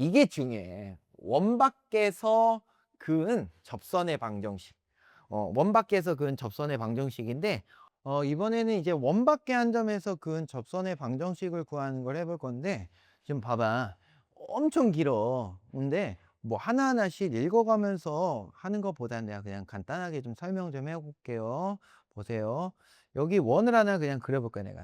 이게 중요해. 원 밖에서 그은 접선의 방정식. 원 밖에서 그은 접선의 방정식인데, 이번에는 이제 원 밖의 한 점에서 그은 접선의 방정식을 구하는 걸 해볼 건데, 지금 봐봐. 엄청 길어. 근데 뭐 하나하나씩 읽어가면서 하는 것보다 내가 그냥 간단하게 좀 설명 좀 해볼게요. 보세요. 여기 원을 하나 그냥 그려볼 거야, 내가.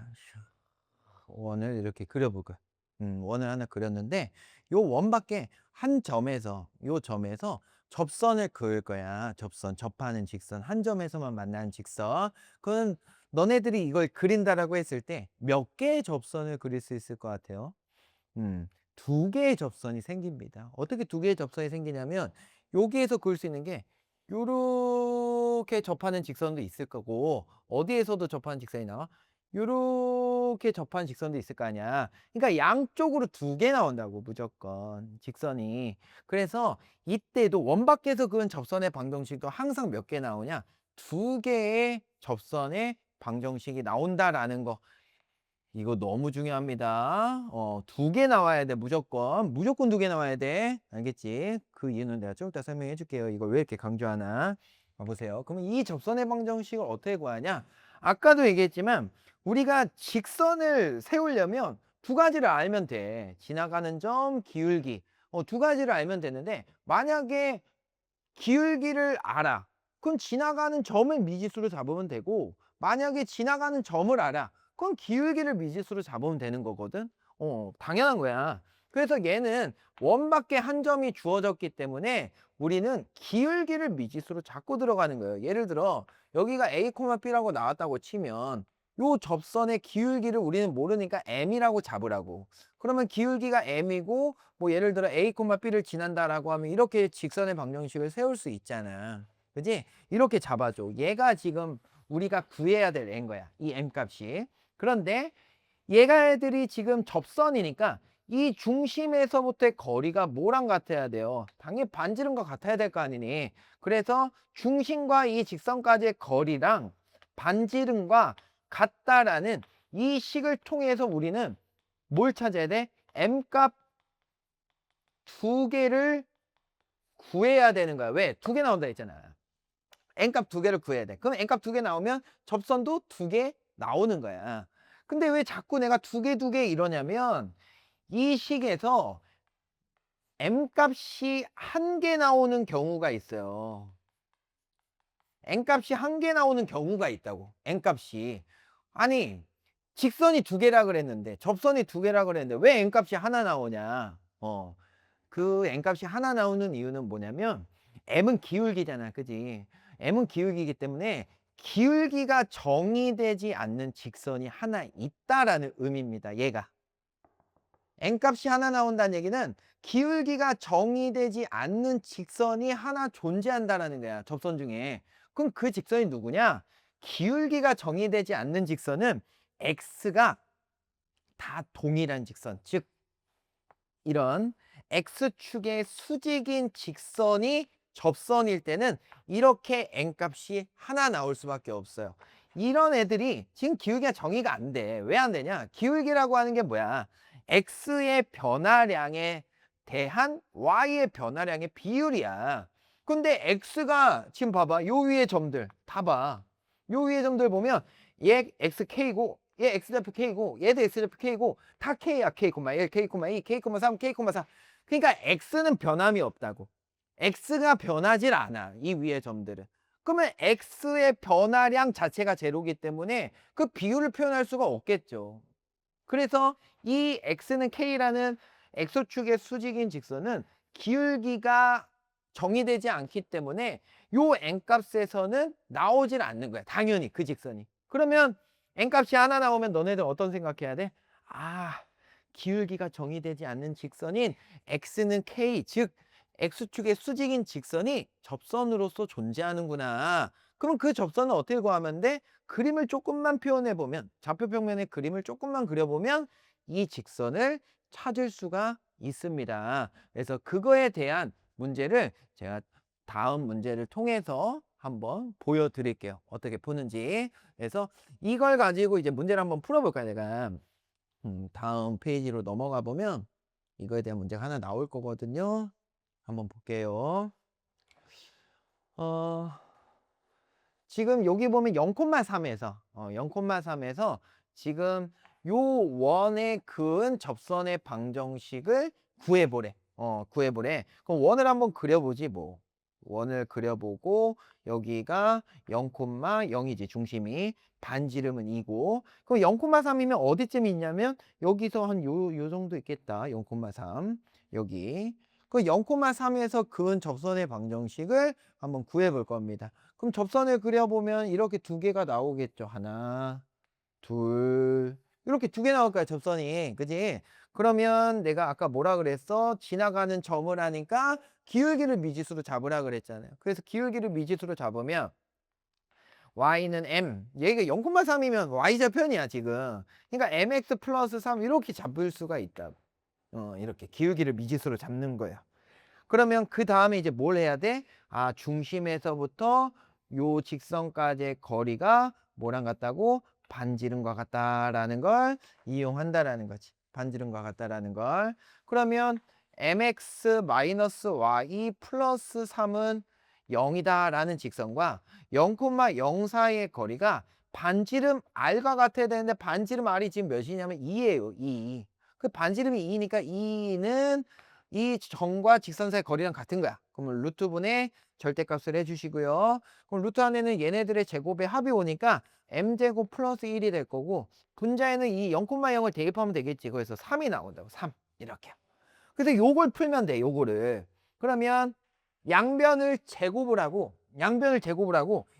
원을 이렇게 그려볼 거야. 원을 하나 그렸는데, 요 원 밖에 한 점에서, 요 점에서 접선을 그을 거야. 접선, 접하는 직선. 한 점에서만 만나는 직선. 그건 너네들이 이걸 그린다라고 했을 때 몇 개의 접선을 그릴 수 있을 것 같아요? 두 개의 접선이 생깁니다. 어떻게 두 개의 접선이 생기냐면, 여기에서 그을 수 있는 게 요렇게 접하는 직선도 있을 거고, 어디에서도 접하는 직선이 나와? 요렇게 접하는 직선도 있을 거 아니야. 그러니까 양쪽으로 두 개 나온다고, 무조건 직선이. 그래서 이때도 원 밖에서 그은 접선의 방정식도 항상 몇 개 나오냐? 두 개의 접선의 방정식이 나온다라는 거. 이거 너무 중요합니다. 두 개 나와야 돼, 무조건. 무조건 두 개 나와야 돼. 알겠지? 그 이유는 내가 좀 이따 설명해 줄게요. 이걸 왜 이렇게 강조하나? 보세요. 그러면 이 접선의 방정식을 어떻게 구하냐? 아까도 얘기했지만, 우리가 직선을 세우려면 두 가지를 알면 돼. 지나가는 점, 기울기. 두 가지를 알면 되는데, 만약에 기울기를 알아. 그럼 지나가는 점을 미지수로 잡으면 되고, 만약에 지나가는 점을 알아. 그럼 기울기를 미지수로 잡으면 되는 거거든. 당연한 거야. 그래서 얘는 원밖에 한 점이 주어졌기 때문에 우리는 기울기를 미지수로 잡고 들어가는 거예요. 예를 들어 여기가 A, B라고 나왔다고 치면 요 접선의 기울기를 우리는 모르니까 M이라고 잡으라고. 그러면 기울기가 M이고, 뭐 예를 들어 A, B를 지난다라고 하면 이렇게 직선의 방정식을 세울 수 있잖아. 그지? 이렇게 잡아줘. 얘가 지금 우리가 구해야 될 N 거야. 이 M 값이. 그런데 얘가들이 지금 접선이니까 이 중심에서부터의 거리가 뭐랑 같아야 돼요? 당연히 반지름과 같아야 될 거 아니니. 그래서 중심과 이 직선까지의 거리랑 반지름과 같다라는 이 식을 통해서 우리는 뭘 찾아야 돼? M값 두 개를 구해야 되는 거야. 왜? 두 개 나온다 했잖아. N값 두 개를 구해야 돼. 그럼 N값 두 개 나오면 접선도 두 개 나오는 거야. 근데 왜 자꾸 내가 두 개 이러냐면, 이 식에서 M값이 한 개 나오는 경우가 있어요. N값이 한 개 나오는 경우가 있다고. N값이. 아니, 직선이 두 개라 그랬는데, 접선이 두 개라 그랬는데 왜 N값이 하나 나오냐? 그 N값이 하나 나오는 이유는 뭐냐면, M은 기울기잖아. 그지? M은 기울기이기 때문에 기울기가 정의되지 않는 직선이 하나 있다라는 의미입니다. 얘가. N값이 하나 나온다는 얘기는 기울기가 정의되지 않는 직선이 하나 존재한다라는 거야. 접선 중에. 그럼 그 직선이 누구냐? 기울기가 정의되지 않는 직선은 X가 다 동일한 직선. 즉 이런 X축의 수직인 직선이 접선일 때는 이렇게 N값이 하나 나올 수밖에 없어요. 이런 애들이 지금 기울기가 정의가 안 돼. 왜 안 되냐? 기울기라고 하는 게 뭐야? X의 변화량에 대한 Y의 변화량의 비율이야. 근데 X가 지금 봐봐. 요 위에 점들 다 봐. 요 위에 점들 보면 얘 XK고 얘 X좌표 K고 얘도 X좌표 K고 다 K야. K, 1, K, 2, K, 3, K, 4. 그러니까 X는 변함이 없다고. X가 변하질 않아. 이 위에 점들은. 그러면 X의 변화량 자체가 제로기 때문에 그 비율을 표현할 수가 없겠죠. 그래서 이 X는 K라는 X축의 수직인 직선은 기울기가 정의되지 않기 때문에 요 N값에서는 나오질 않는 거야. 당연히 그 직선이. 그러면 N값이 하나 나오면 너네들 어떤 생각해야 돼? 아, 기울기가 정의되지 않는 직선인 X는 K, 즉 X축의 수직인 직선이 접선으로서 존재하는구나. 그럼 그 접선은 어떻게 구하면 돼? 그림을 조금만 표현해 보면, 좌표 평면의 그림을 조금만 그려보면 이 직선을 찾을 수가 있습니다. 그래서 그거에 대한 문제를 제가 다음 문제를 통해서 한번 보여드릴게요. 어떻게 푸는지. 그래서 이걸 가지고 이제 문제를 한번 풀어볼까요, 내가. 다음 페이지로 넘어가 보면 이거에 대한 문제가 하나 나올 거거든요. 한번 볼게요. 어, 지금 여기 보면 0,3에서 0,3에서 지금 요 원에 그은 접선의 방정식을 구해보래. 구해보래. 그럼 원을 한번 그려보지 뭐. 원을 그려보고 여기가 0,0이지 중심이. 반지름은 2고. 그럼 0,3이면 어디쯤 있냐면 여기서 한 요 정도 있겠다. 0,3 여기. 그 0,3에서 그은 접선의 방정식을 한번 구해볼 겁니다. 그럼 접선을 그려보면 이렇게 두 개가 나오겠죠. 하나, 둘. 이렇게 두 개 나올 거야, 접선이. 그지? 그러면 내가 아까 뭐라 그랬어? 지나가는 점을 하니까 기울기를 미지수로 잡으라 그랬잖아요. 그래서 기울기를 미지수로 잡으면 y는 m. 얘가 0,3이면 y좌편이야, 지금. 그러니까 mx 플러스 3 이렇게 잡을 수가 있다. 이렇게 기울기를 미지수로 잡는 거야. 그러면 그 다음에 이제 뭘 해야 돼? 아, 중심에서부터 요 직선까지의 거리가 뭐랑 같다고? 반지름과 같다라는 걸 이용한다라는 거지. 반지름과 같다라는 걸. 그러면 mx-y 플러스 3은 0이다라는 직선과 0,04의 거리가 반지름 r과 같아야 되는데 반지름 r이 지금 몇이냐면 2예요. 2. 그 반지름이 2니까 2는 이 점과 직선 사이 거리랑 같은 거야. 그러면 루트분의 절대값을 해주시고요. 그럼 루트 안에는 얘네들의 제곱의 합이 오니까 m제곱 플러스 1이 될 거고 분자에는 이 0,0을 대입하면 되겠지. 그래서 3이 나온다고. 3 이렇게. 그래서 요걸 풀면 돼. 요거를. 그러면 양변을 제곱을 하고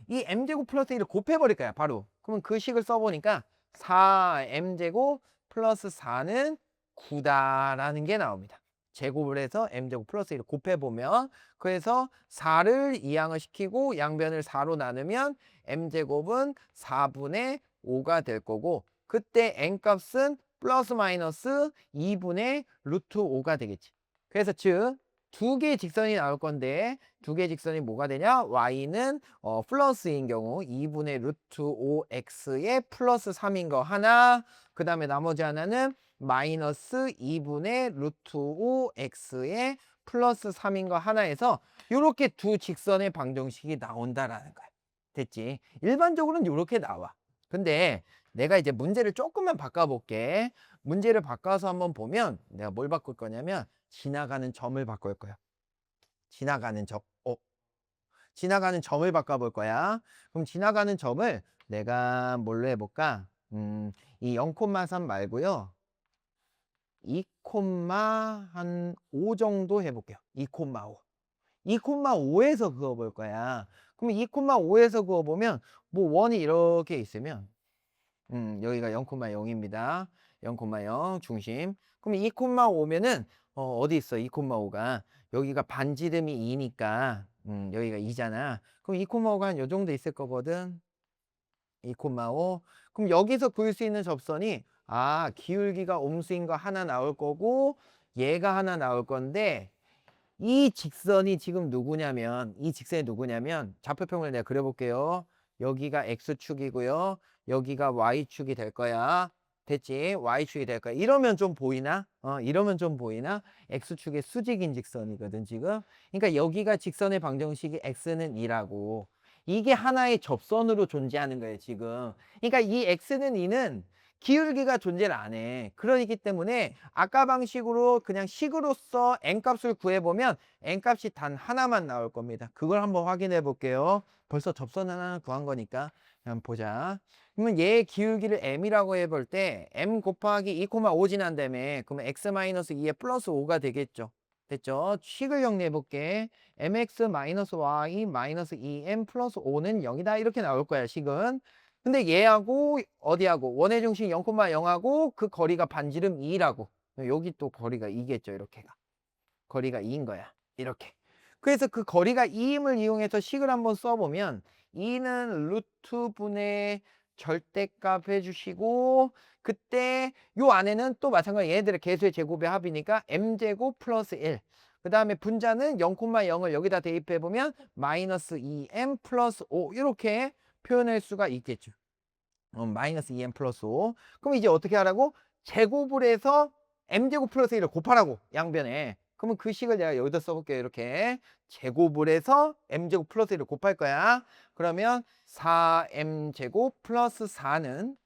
이 m제곱 플러스 1을 곱해버릴 거야. 바로. 그러면 그 식을 써보니까 4m제곱 플러스 4는 9다라는 게 나옵니다. 제곱을 해서 m제곱 플러스 1을 곱해보면 그래서 4를 이항을 시키고 양변을 4로 나누면 m제곱은 4분의 5가 될 거고 그때 n값은 플러스 마이너스 2분의 루트 5가 되겠지. 그래서 즉 두 개의 직선이 나올 건데 두 개의 직선이 뭐가 되냐? y는 플러스인 경우 2분의 루트 5x의 플러스 3인 거 하나 그 다음에 나머지 하나는 마이너스 2분의 루트 5x의 플러스 3인 거 하나에서 이렇게 두 직선의 방정식이 나온다라는 거야. 됐지? 일반적으로는 이렇게 나와. 근데 내가 이제 문제를 조금만 바꿔볼게. 문제를 바꿔서 한번 보면 내가 뭘 바꿀 거냐면 지나가는 점을 바꿀 거야. 지나가는 점. 지나가는 점을 바꿔볼 거야. 그럼 지나가는 점을 내가 뭘로 해볼까? 이 0,3 말고요. 2,5 정도 해볼게요. 2,5. 2,5에서 그어볼 거야. 그럼 2,5에서 그어보면 뭐 원이 이렇게 있으면 여기가 0,0입니다. 0,0 중심. 그럼 2,5면은 어디 있어? 2,5가 여기가 반지름이 2니까 여기가 2잖아. 그럼 2,5가 한 요 정도 있을 거거든. 2,5. 그럼 여기서 그을 수 있는 접선이 기울기가 옴수인 거 하나 나올 거고 얘가 하나 나올 건데 이 직선이 지금 누구냐면 이 직선이 누구냐면 좌표평을 내가 그려볼게요. 여기가 x축이고요. 여기가 y축이 될 거야. 됐지? y축이 될 거야. 이러면 좀 보이나? 이러면 좀 보이나? x축의 수직인 직선이거든 지금. 그러니까 여기가 직선의 방정식이 x는 2라고. 이게 하나의 접선으로 존재하는 거예요 지금. 그러니까 이 x는 2는 기울기가 존재를 안 해. 그러기 때문에 아까 방식으로 그냥 식으로서 n값을 구해보면 n값이 단 하나만 나올 겁니다. 그걸 한번 확인해 볼게요. 벌써 접선 하나 구한 거니까 한번 보자. 그러면 얘의 기울기를 m이라고 해볼 때 m 곱하기 2,5 지난다며 그러면 x-2에 플러스 5가 되겠죠. 됐죠? 식을 정리해 볼게. mx-y-2m 플러스 5는 0이다. 이렇게 나올 거야, 식은. 근데 얘하고 어디하고 원의 중심 0,0하고 그 거리가 반지름 2라고 여기 또 거리가 2겠죠. 이렇게가 거리가 2인 거야. 이렇게. 그래서 그 거리가 2임을 이용해서 식을 한번 써보면 2는 루트 분의 절대값 해주시고 그때 요 안에는 또 마찬가지 얘네들의 개수의 제곱의 합이니까 m제곱 플러스 1. 그 다음에 분자는 0,0을 여기다 대입해보면 마이너스 2m 플러스 5 이렇게 표현할 수가 있겠죠. 마이너스 2m 플러스 5. 그럼 이제 어떻게 하라고? 제곱을 해서 m제곱 플러스 1을 곱하라고 양변에. 그러면 그 식을 내가 여기다 써볼게요. 이렇게 제곱을 해서 m제곱 플러스 1을 곱할 거야. 그러면 4m제곱 플러스 4는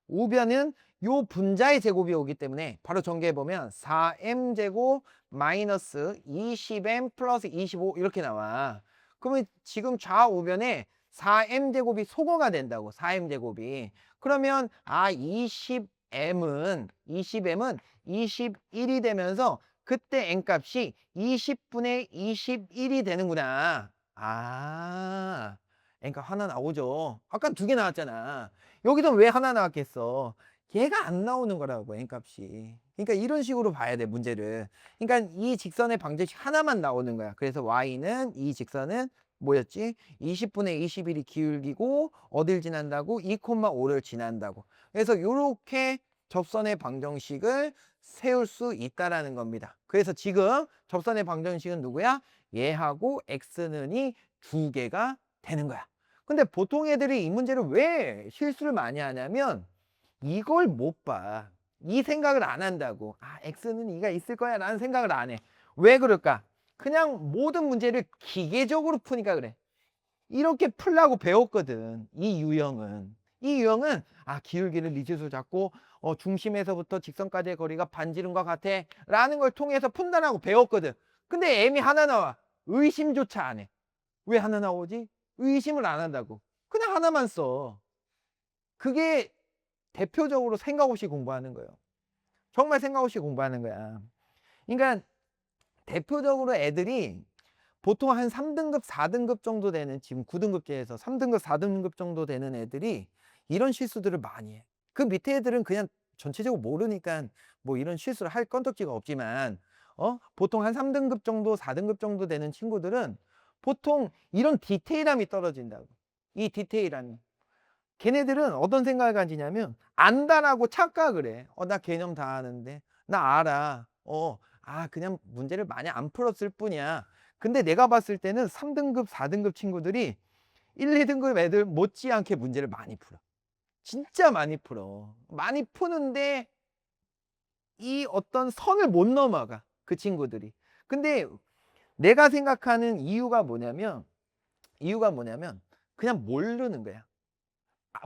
우변은 요 분자의 제곱이 오기 때문에 바로 전개해보면 4m제곱 마이너스 20m 플러스 25 이렇게 나와. 그러면 지금 좌우변에 4m제곱이 소거가 된다고. 4m제곱이. 그러면 20m은 21이 되면서 그때 n값이 20분의 21이 되는구나. n값 하나 나오죠. 아까 두 개 나왔잖아. 여기서 왜 하나 나왔겠어? 얘가 안 나오는 거라고, n값이. 그러니까 이런 식으로 봐야 돼, 문제를. 그러니까 이 직선의 방정식 하나만 나오는 거야. 그래서 y는, 이 직선은 뭐였지? 20분의 21이 기울기고 어딜 지난다고? 2,5를 지난다고. 그래서 이렇게 접선의 방정식을 세울 수 있다라는 겁니다. 그래서 지금 접선의 방정식은 누구야? 얘하고 x는이 두 개가 되는 거야. 근데 보통 애들이 이 문제를 왜 실수를 많이 하냐면 이걸 못 봐. 이 생각을 안 한다고. x는 2가 있을 거야 라는 생각을 안 해. 왜 그럴까? 그냥 모든 문제를 기계적으로 푸니까 그래. 이렇게 풀라고 배웠거든. 이 유형은. 이 유형은 기울기를 리지수 잡고 중심에서부터 직선까지의 거리가 반지름과 같아 라는 걸 통해서 푼다라고 배웠거든. 근데 m이 하나 나와. 의심조차 안 해. 왜 하나 나오지? 의심을 안 한다고. 그냥 하나만 써. 그게 대표적으로 생각 없이 공부하는 거예요. 정말 생각 없이 공부하는 거야. 그러니까 대표적으로 애들이 보통 한 3등급, 4등급 정도 되는, 지금 9등급제에서 3등급, 4등급 정도 되는 애들이 이런 실수들을 많이 해. 그 밑에 애들은 그냥 전체적으로 모르니까 뭐 이런 실수를 할 건덕지가 없지만, 보통 한 3등급 정도, 4등급 정도 되는 친구들은 보통 이런 디테일함이 떨어진다고. 이 디테일함이. 걔네들은 어떤 생각을 가지냐면 안다라고 착각을 해. 나 개념 다 아는데. 나 알아. 그냥 문제를 많이 안 풀었을 뿐이야. 근데 내가 봤을 때는 3등급, 4등급 친구들이 1, 2등급 애들 못지않게 문제를 많이 풀어. 진짜 많이 풀어. 많이 푸는데 이 어떤 선을 못 넘어가. 그 친구들이. 근데 내가 생각하는 이유가 뭐냐면 그냥 모르는 거야.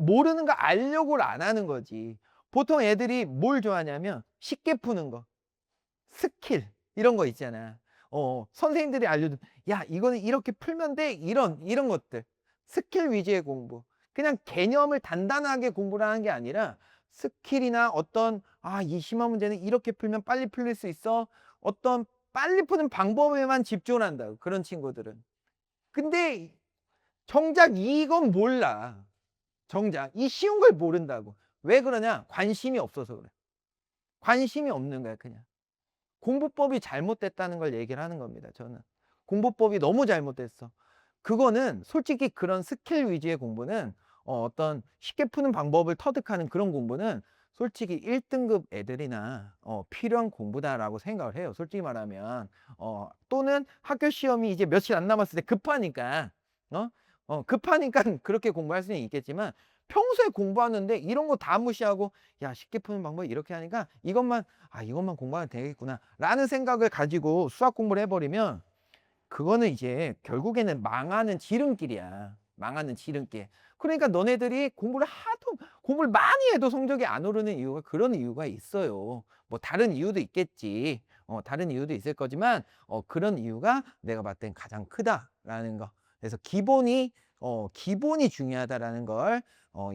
모르는 거 알려고 안 하는 거지. 보통 애들이 뭘 좋아하냐면 쉽게 푸는 거. 스킬 이런 거 있잖아. 선생님들이 알려준 야 이거는 이렇게 풀면 돼 이런 것들 스킬 위주의 공부. 그냥 개념을 단단하게 공부를 하는 게 아니라 스킬이나 어떤 이 심화 문제는 이렇게 풀면 빨리 풀릴 수 있어. 어떤 빨리 푸는 방법에만 집중을 한다고. 그런 친구들은. 근데 정작 이건 몰라. 정작 이 쉬운 걸 모른다고. 왜 그러냐? 관심이 없어서 그래. 관심이 없는 거야 그냥. 공부법이 잘못됐다는 걸 얘기를 하는 겁니다. 저는 공부법이 너무 잘못됐어. 그거는 솔직히 그런 스킬 위주의 공부는 어떤 쉽게 푸는 방법을 터득하는 그런 공부는 솔직히 1등급 애들이나 필요한 공부다라고 생각을 해요. 솔직히 말하면 또는 학교 시험이 이제 며칠 안 남았을 때 급하니까 그렇게 공부할 수는 있겠지만 평소에 공부하는데 이런 거 다 무시하고 야 쉽게 푸는 방법 이렇게 하니까 이것만 공부하면 되겠구나 라는 생각을 가지고 수학 공부를 해버리면 그거는 이제 결국에는 망하는 지름길이야. 망하는 지름길. 그러니까 너네들이 공부를 많이 해도 성적이 안 오르는 이유가 그런 이유가 있어요. 뭐 다른 이유도 있겠지. 다른 이유도 있을 거지만 그런 이유가 내가 봤을 땐 가장 크다라는 거. 그래서 기본이 중요하다라는 걸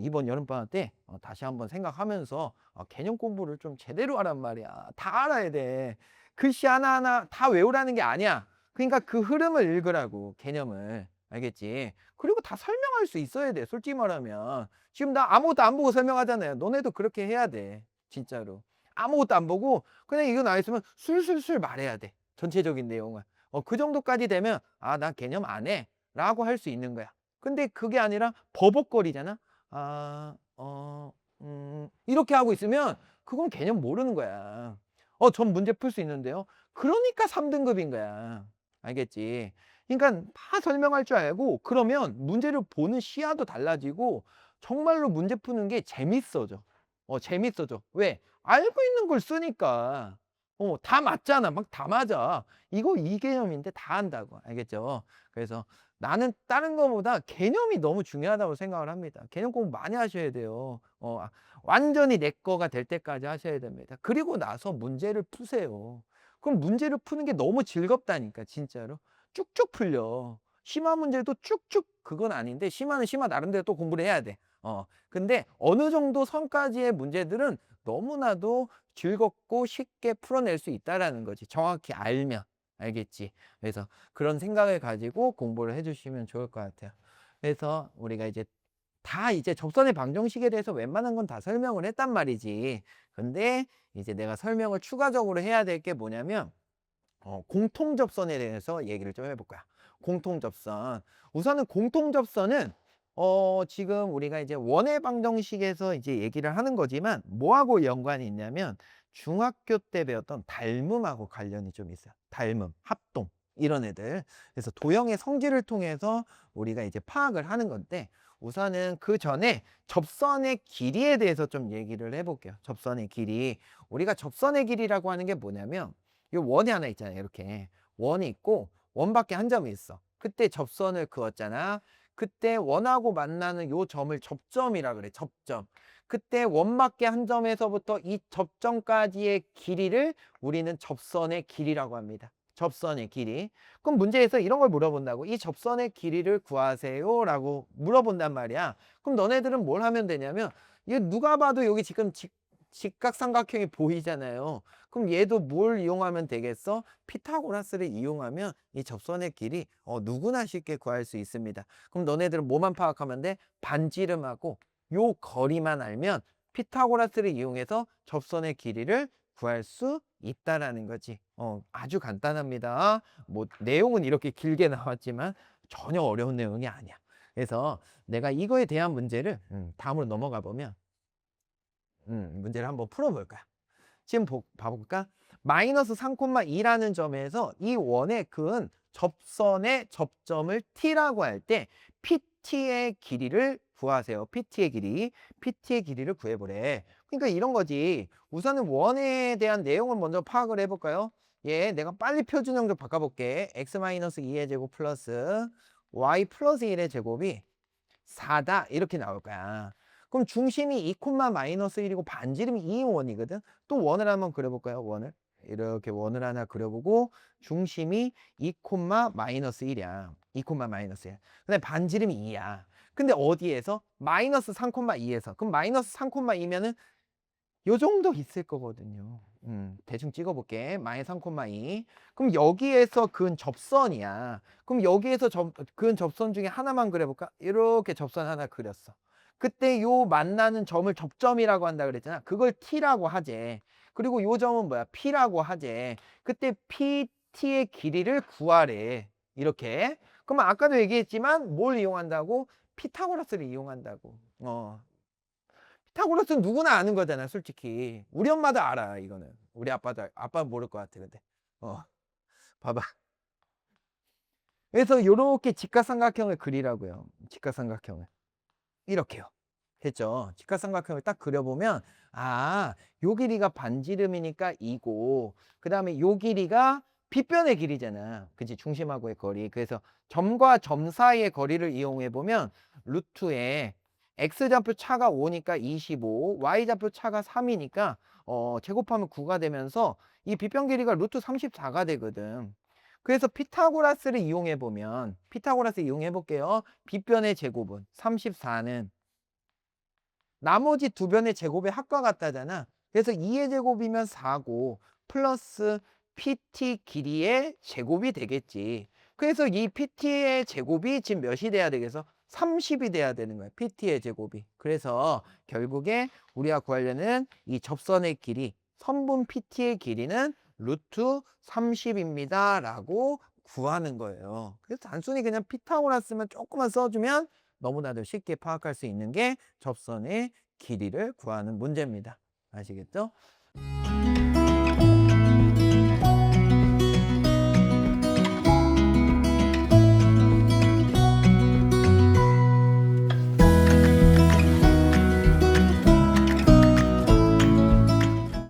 이번 여름방학 때 다시 한번 생각하면서 개념 공부를 좀 제대로 하란 말이야. 다 알아야 돼. 글씨 하나하나 다 외우라는 게 아니야. 그러니까 그 흐름을 읽으라고, 개념을. 알겠지? 그리고 다 설명할 수 있어야 돼. 솔직히 말하면. 지금 나 아무것도 안 보고 설명하잖아요. 너네도 그렇게 해야 돼. 진짜로. 아무것도 안 보고 그냥 이거 나와 있으면 술술술 말해야 돼. 전체적인 내용을. 그 정도까지 되면 나 개념 안 해. 라고 할 수 있는 거야. 근데 그게 아니라 버벅거리잖아. 이렇게 하고 있으면 그건 개념 모르는 거야. 전 문제 풀 수 있는데요. 그러니까 3등급인 거야. 알겠지? 그러니까 다 설명할 줄 알고 그러면 문제를 보는 시야도 달라지고 정말로 문제 푸는 게 재밌어져. 재밌어져. 왜? 알고 있는 걸 쓰니까. 다 맞잖아. 막 다 맞아. 이거 이 개념인데 다 안다고. 알겠죠? 그래서 나는 다른 거보다 개념이 너무 중요하다고 생각을 합니다. 개념 공부 많이 하셔야 돼요. 완전히 내 거가 될 때까지 하셔야 됩니다. 그리고 나서 문제를 푸세요. 그럼 문제를 푸는 게 너무 즐겁다니까, 진짜로. 쭉쭉 풀려. 심화 문제도 쭉쭉 그건 아닌데, 심화는 심화 나름대로 또 공부를 해야 돼. 근데 어느 정도 선까지의 문제들은 너무나도 즐겁고 쉽게 풀어낼 수 있다라는 거지. 정확히 알면. 알겠지? 그래서 그런 생각을 가지고 공부를 해주시면 좋을 것 같아요. 그래서 우리가 이제 다 이제 접선의 방정식에 대해서 웬만한 건 다 설명을 했단 말이지. 근데 이제 내가 설명을 추가적으로 해야 될 게 뭐냐면, 공통접선에 대해서 얘기를 좀 해볼 거야. 공통접선. 우선은 공통접선은 지금 우리가 이제 원의 방정식에서 이제 얘기를 하는 거지만 뭐하고 연관이 있냐면 중학교 때 배웠던 닮음하고 관련이 좀 있어요. 닮음, 합동 이런 애들. 그래서 도형의 성질을 통해서 우리가 이제 파악을 하는 건데, 우선은 그 전에 접선의 길이에 대해서 좀 얘기를 해볼게요. 접선의 길이. 우리가 접선의 길이라고 하는 게 뭐냐면 이 원이 하나 있잖아요. 이렇게 원이 있고 원밖에 한 점이 있어. 그때 접선을 그었잖아. 그때 원하고 만나는 요 점을 접점이라 그래. 접점. 그때 원밖에 한 점에서부터 이 접점까지의 길이를 우리는 접선의 길이라고 합니다. 접선의 길이. 그럼 문제에서 이런 걸 물어본다고. 이 접선의 길이를 구하세요 라고 물어본단 말이야. 그럼 너네들은 뭘 하면 되냐면, 이거 누가 봐도 여기 지금 직각삼각형이 보이잖아요. 그럼 얘도 뭘 이용하면 되겠어? 피타고라스를 이용하면 이 접선의 길이 누구나 쉽게 구할 수 있습니다. 그럼 너네들은 뭐만 파악하면 돼? 반지름하고 요 거리만 알면 피타고라스를 이용해서 접선의 길이를 구할 수 있다라는 거지. 아주 간단합니다. 뭐 내용은 이렇게 길게 나왔지만 전혀 어려운 내용이 아니야. 그래서 내가 이거에 대한 문제를 다음으로 넘어가 보면 문제를 한번 풀어볼 거야. 지금 봐볼까? 마이너스 3,2라는 점에서 이 원의 그은 접선의 접점을 t라고 할 때 PT의 길이를 구하세요. PT의 길이. PT의 길이를 구해보래. 그러니까 이런 거지. 우선은 원에 대한 내용을 먼저 파악을 해볼까요? 내가 빨리 표준형 좀 바꿔볼게. x-2의 제곱 플러스 y 플러스 1의 제곱이 4다. 이렇게 나올 거야. 그럼 중심이 2, 마이너스 1이고 반지름이 2인 원이거든. 또 원을 한번 그려볼까요? 원을. 이렇게 원을 하나 그려보고 중심이 2, 마이너스 1이야. 2, 마이너스 1. 근데 반지름이 2야. 근데 어디에서? 마이너스 3,2에서. 그럼 마이너스 3,2면은 요 정도 있을 거거든요. 대충 찍어볼게. 마이너스 3,2. 그럼 여기에서 그은 접선이야. 그럼 여기에서 그은 접선 중에 하나만 그려볼까? 이렇게 접선 하나 그렸어. 그때 요 만나는 점을 접점이라고 한다 그랬잖아. 그걸 T라고 하재. 그리고 요 점은 뭐야? P라고 하재. 그때 PT의 길이를 구하래. 이렇게. 그러면 아까도 얘기했지만 뭘 이용한다고? 피타고라스를 이용한다고. 피타고라스는 누구나 아는 거잖아, 솔직히. 우리 엄마도 알아, 이거는. 우리 아빠 모를 것 같아, 근데. 봐봐. 그래서 요렇게 직각삼각형을 그리라고요. 직각삼각형을. 이렇게요. 됐죠? 직각삼각형을 딱 그려보면, 요 길이가 반지름이니까 이고, 그 다음에 요 길이가 빗변의 길이잖아. 그치? 중심하고의 거리. 그래서 점과 점 사이의 거리를 이용해보면, 루트에 x좌표 차가 5니까 25, y좌표 차가 3이니까, 제곱하면 9가 되면서, 이 빗변 길이가 루트 34가 되거든. 그래서 피타고라스를 이용해보면, 피타고라스 이용해볼게요. 빗변의 제곱은 34는 나머지 두 변의 제곱의 합과 같다잖아. 그래서 2의 제곱이면 4고 플러스 PT 길이의 제곱이 되겠지. 그래서 이 PT의 제곱이 지금 몇이 돼야 되겠어? 30이 돼야 되는 거야. PT의 제곱이. 그래서 결국에 우리가 구하려는 이 접선의 길이, 선분 PT의 길이는 루트 30입니다. 라고 구하는 거예요. 그래서 단순히 그냥 피타고라스만 조금만 써주면 너무나도 쉽게 파악할 수 있는 게 접선의 길이를 구하는 문제입니다. 아시겠죠?